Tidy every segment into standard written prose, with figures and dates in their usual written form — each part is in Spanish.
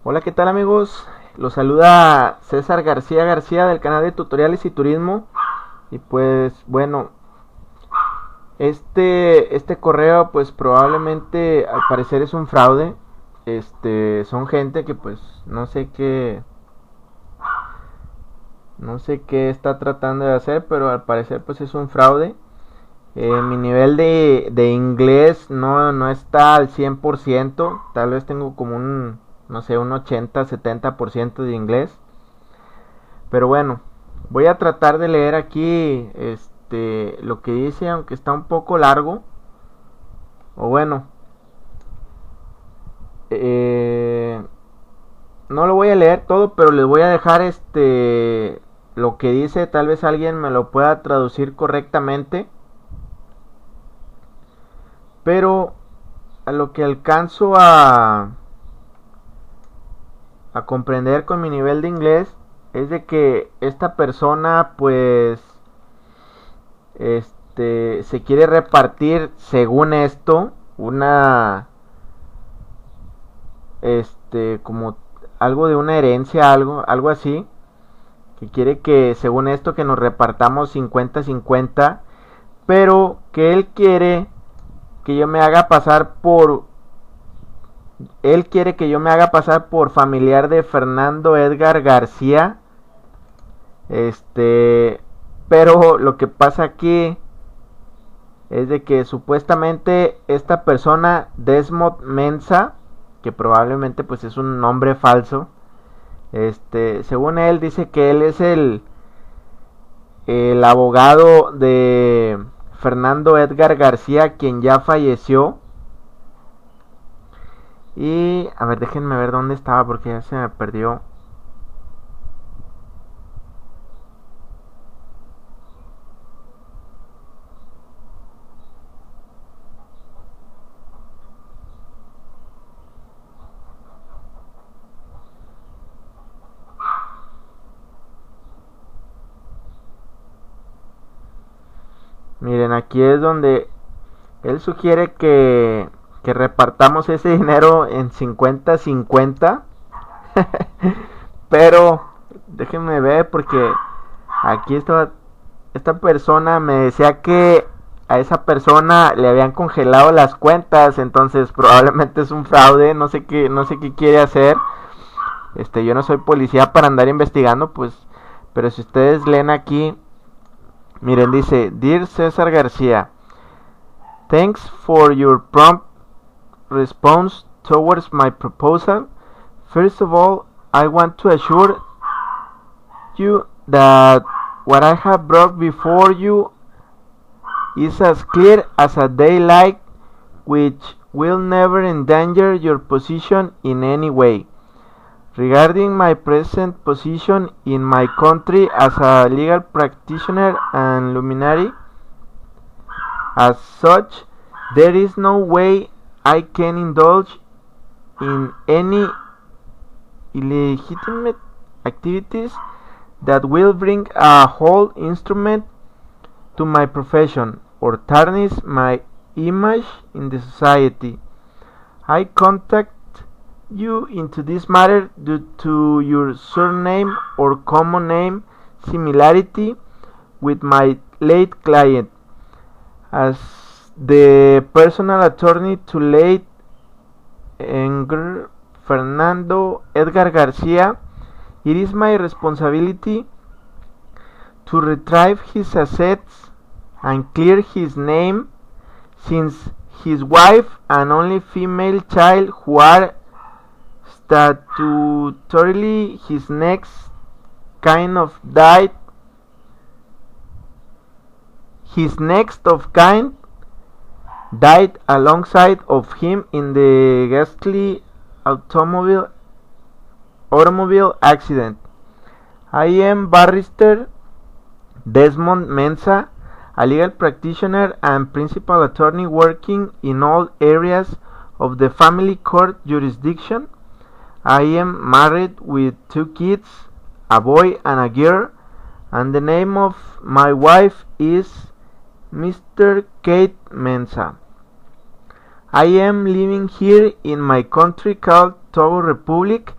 Hola, ¿qué tal amigos? Los saluda César García del canal de tutoriales y turismo. Y pues bueno, este correo pues probablemente al parecer es un fraude. Son gente que pues no sé qué está tratando de hacer, pero al parecer pues es un fraude. Mi nivel de inglés no está al 100%, tal vez tengo como no sé, un 80-70% de inglés. Pero bueno, voy a tratar de leer aquí lo que dice, aunque está un poco largo. O bueno, eh, no lo voy a leer todo, pero les voy a dejar lo que dice, tal vez alguien me lo pueda traducir correctamente. Pero a lo que alcanzo a comprender con mi nivel de inglés es de que esta persona pues se quiere repartir, según esto, una como algo de una herencia, algo así, que quiere que según esto que nos repartamos 50-50, pero que él quiere que yo me haga pasar por familiar de Fernando Edgar García. Pero lo que pasa aquí es de que supuestamente esta persona, Desmond Mensa, que probablemente pues es un nombre falso, según él dice que él es el abogado de Fernando Edgar García, quien ya falleció. Y a ver, déjenme ver dónde estaba porque ya se me perdió. Miren, aquí es donde él sugiere que repartamos ese dinero en 50-50. Pero déjenme ver porque aquí esta persona me decía que a esa persona le habían congelado las cuentas, entonces probablemente es un fraude, no sé qué quiere hacer. Yo no soy policía para andar investigando, pues, pero si ustedes leen aquí, miren, dice: Dear César García, thanks for your prompt response towards my proposal. First of all, I want to assure you that what I have brought before you is as clear as a daylight, which will never endanger your position in any way. Regarding my present position in my country as a legal practitioner and luminary, as such, there is no way I can indulge in any illegitimate activities that will bring a whole instrument to my profession or tarnish my image in the society. I contact you into this matter due to your surname or common name similarity with my late client. As the personal attorney to late Fernando Edgar Garcia, it is my responsibility to retrieve his assets and clear his name, since his wife and only female child, who are statutorily his next kind of died alongside of him in the ghastly automobile accident. I am Barrister Desmond Mensa, a legal practitioner and principal attorney working in all areas of the family court jurisdiction. I am married with 2 kids, a boy and a girl, and the name of my wife is Mr. Kate Mensa. I am living here in my country called Togo Republic,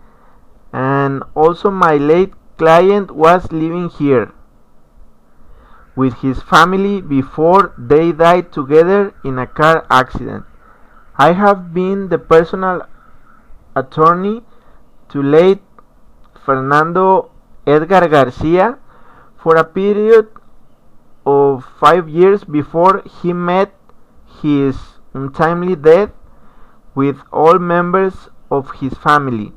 and also my late client was living here with his family before they died together in a car accident. I have been the personal attorney to late Fernando Edgar Garcia for a period of 5 years before he met his untimely death with all members of his family.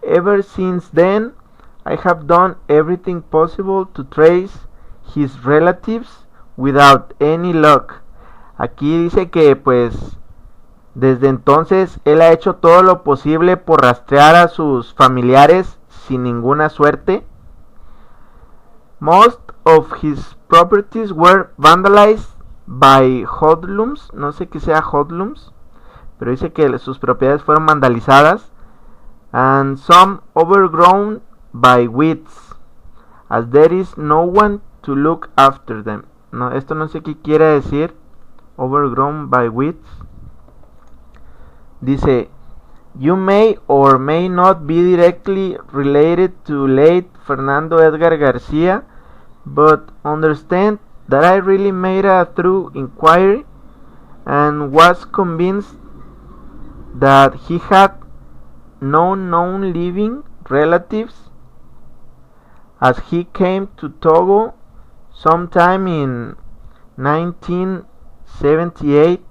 Ever since then, I have done everything possible to trace his relatives without any luck. Aquí dice que pues desde entonces él ha hecho todo lo posible por rastrear a sus familiares sin ninguna suerte. Most of his properties were vandalized by hoodlums. No sé qué sea hoodlums, pero dice que sus propiedades fueron vandalizadas. And some overgrown by weeds, as there is no one to look after them. No, esto no sé qué quiere decir. Overgrown by weeds. Dice, you may or may not be directly related to late Fernando Edgar Garcia, but understand that I really made a thorough inquiry and was convinced that he had no known living relatives, as he came to Togo sometime in 1978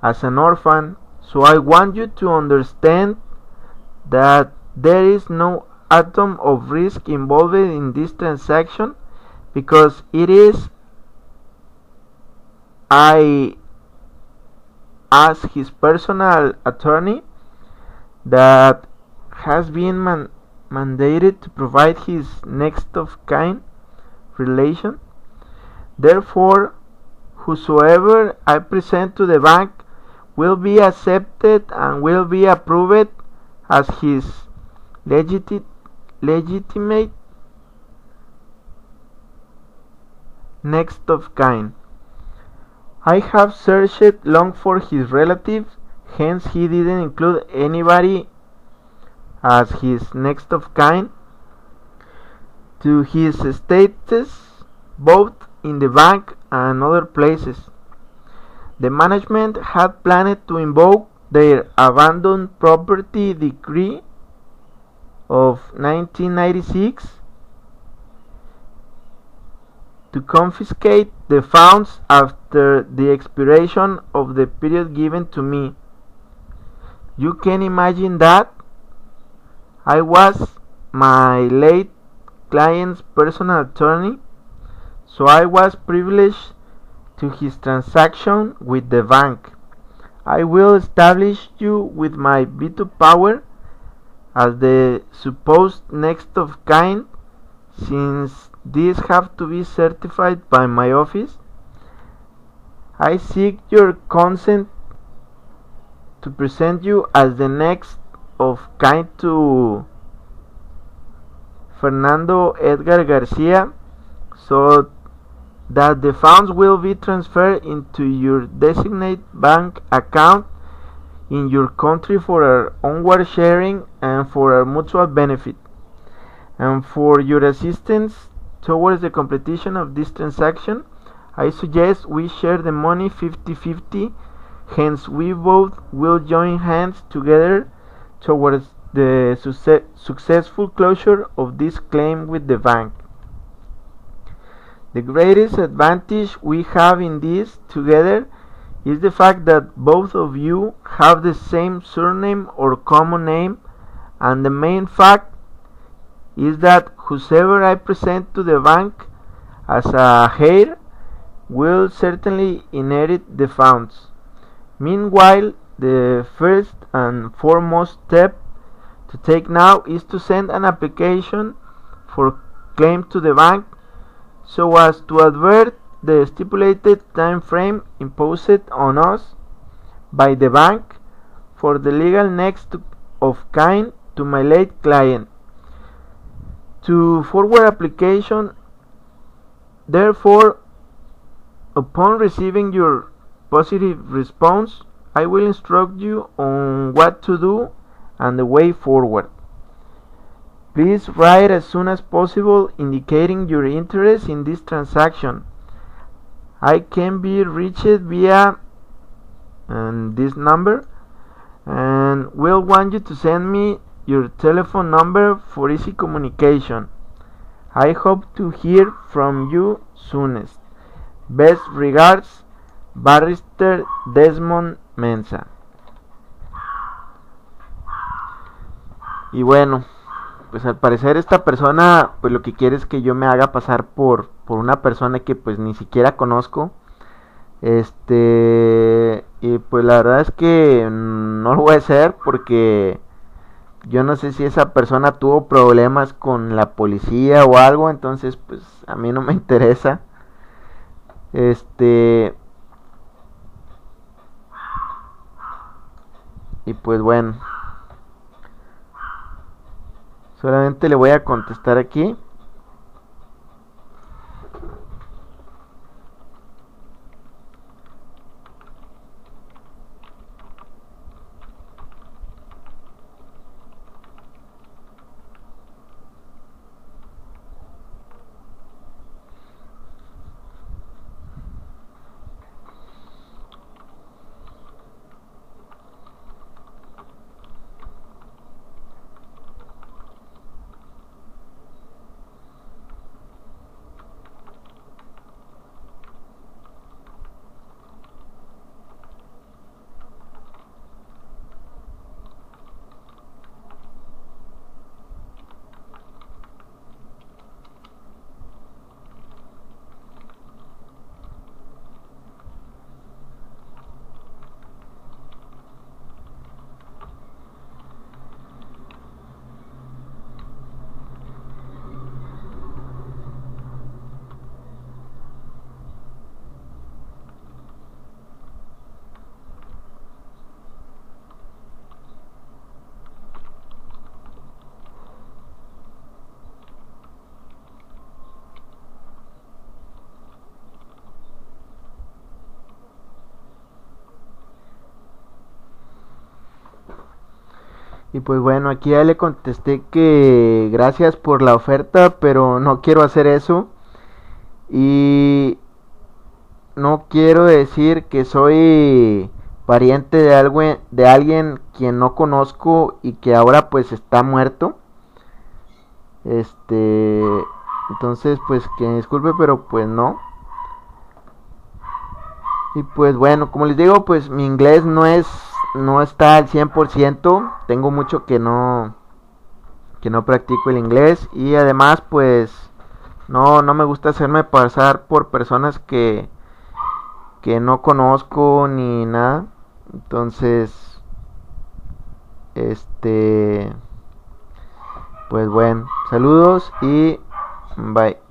as an orphan. So I want you to understand that there is no atom of risk involved in this transaction, because it is I, as his personal attorney, that has been mandated to provide his next of kin relation. Therefore, whosoever I present to the bank will be accepted and will be approved as his legitimate next of kin. I have searched long for his relatives, hence he didn't include anybody as his next of kin to his status, both in the bank and other places. The management had planned to invoke their abandoned property decree of 1996 to confiscate the funds after the expiration of the period given to me. You can imagine that I was my late client's personal attorney, so I was privileged to his transaction with the bank. I will establish you with my veto power as the supposed next of kin, since these have to be certified by my office. I seek your consent to present you as the next of kin to Fernando Edgar Garcia, so that the funds will be transferred into your designated bank account in your country for our onward sharing and for our mutual benefit, and for your assistance towards the completion of this transaction. I suggest we share the money 50-50, hence we both will join hands together towards the successful closure of this claim with the bank. The greatest advantage we have in this together is the fact that both of you have the same surname or common name, and the main fact is that whosoever I present to the bank as a heir will certainly inherit the funds. Meanwhile, the first and foremost step to take now is to send an application for claim to the bank, so as to avert the stipulated time frame imposed on us by the bank for the legal next of kin to my late client. To forward application, therefore, upon receiving your positive response, I will instruct you on what to do and the way forward. Please write as soon as possible indicating your interest in this transaction. I can be reached via this number, and we'll want you to send me your telephone number for easy communication. I hope to hear from you soonest. Best regards, Barrister Desmond Mensa. Y bueno, pues al parecer esta persona pues lo que quiere es que yo me haga pasar por una persona que pues ni siquiera conozco. Y pues la verdad es que no lo voy a hacer porque yo no sé si esa persona tuvo problemas con la policía o algo, entonces pues a mí no me interesa. Y pues bueno, solamente le voy a contestar aquí. Y pues bueno, aquí ya le contesté que gracias por la oferta, pero no quiero hacer eso. Y no quiero decir que soy pariente de alguien quien no conozco y que ahora pues está muerto. Entonces pues que me disculpe, pero pues no. Y pues bueno, como les digo, pues mi inglés no está al 100%. Tengo mucho que no practico el inglés y además pues no me gusta hacerme pasar por personas que no conozco ni nada. Entonces, pues bueno, saludos y bye.